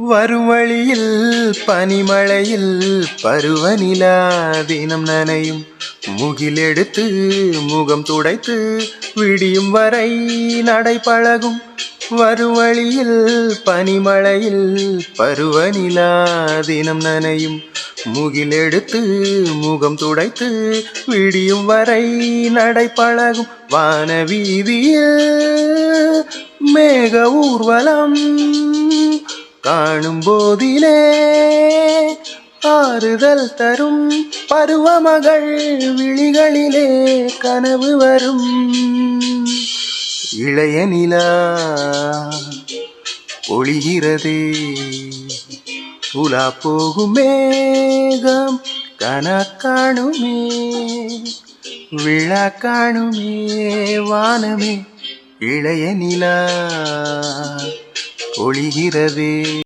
வரும் வழியில் பனிமழையில் பருவநிலா தினம் நனையும் முகிலெடுத்து முகம் துடைத்து விடியும் வரை நடை பழகும். வரும் வழியில் பனிமழையில் பருவநிலா தினம் நனையும் முகிலெடுத்து முகம் துடைத்து விடியும் வரை நடை பழகும். வானவீதியில் மேக ஊர்வலம் காணும் போதிலே ஆறுதல் தரும். பருவமகள் விழிகளிலே கனவு வரும். இளைய நிலா ஒளிகிறதே, உலா போகும் மேகம் கனக்காணுமே, விழா காணுமே வானமே. இளைய நிலா ஒளிகிறதே.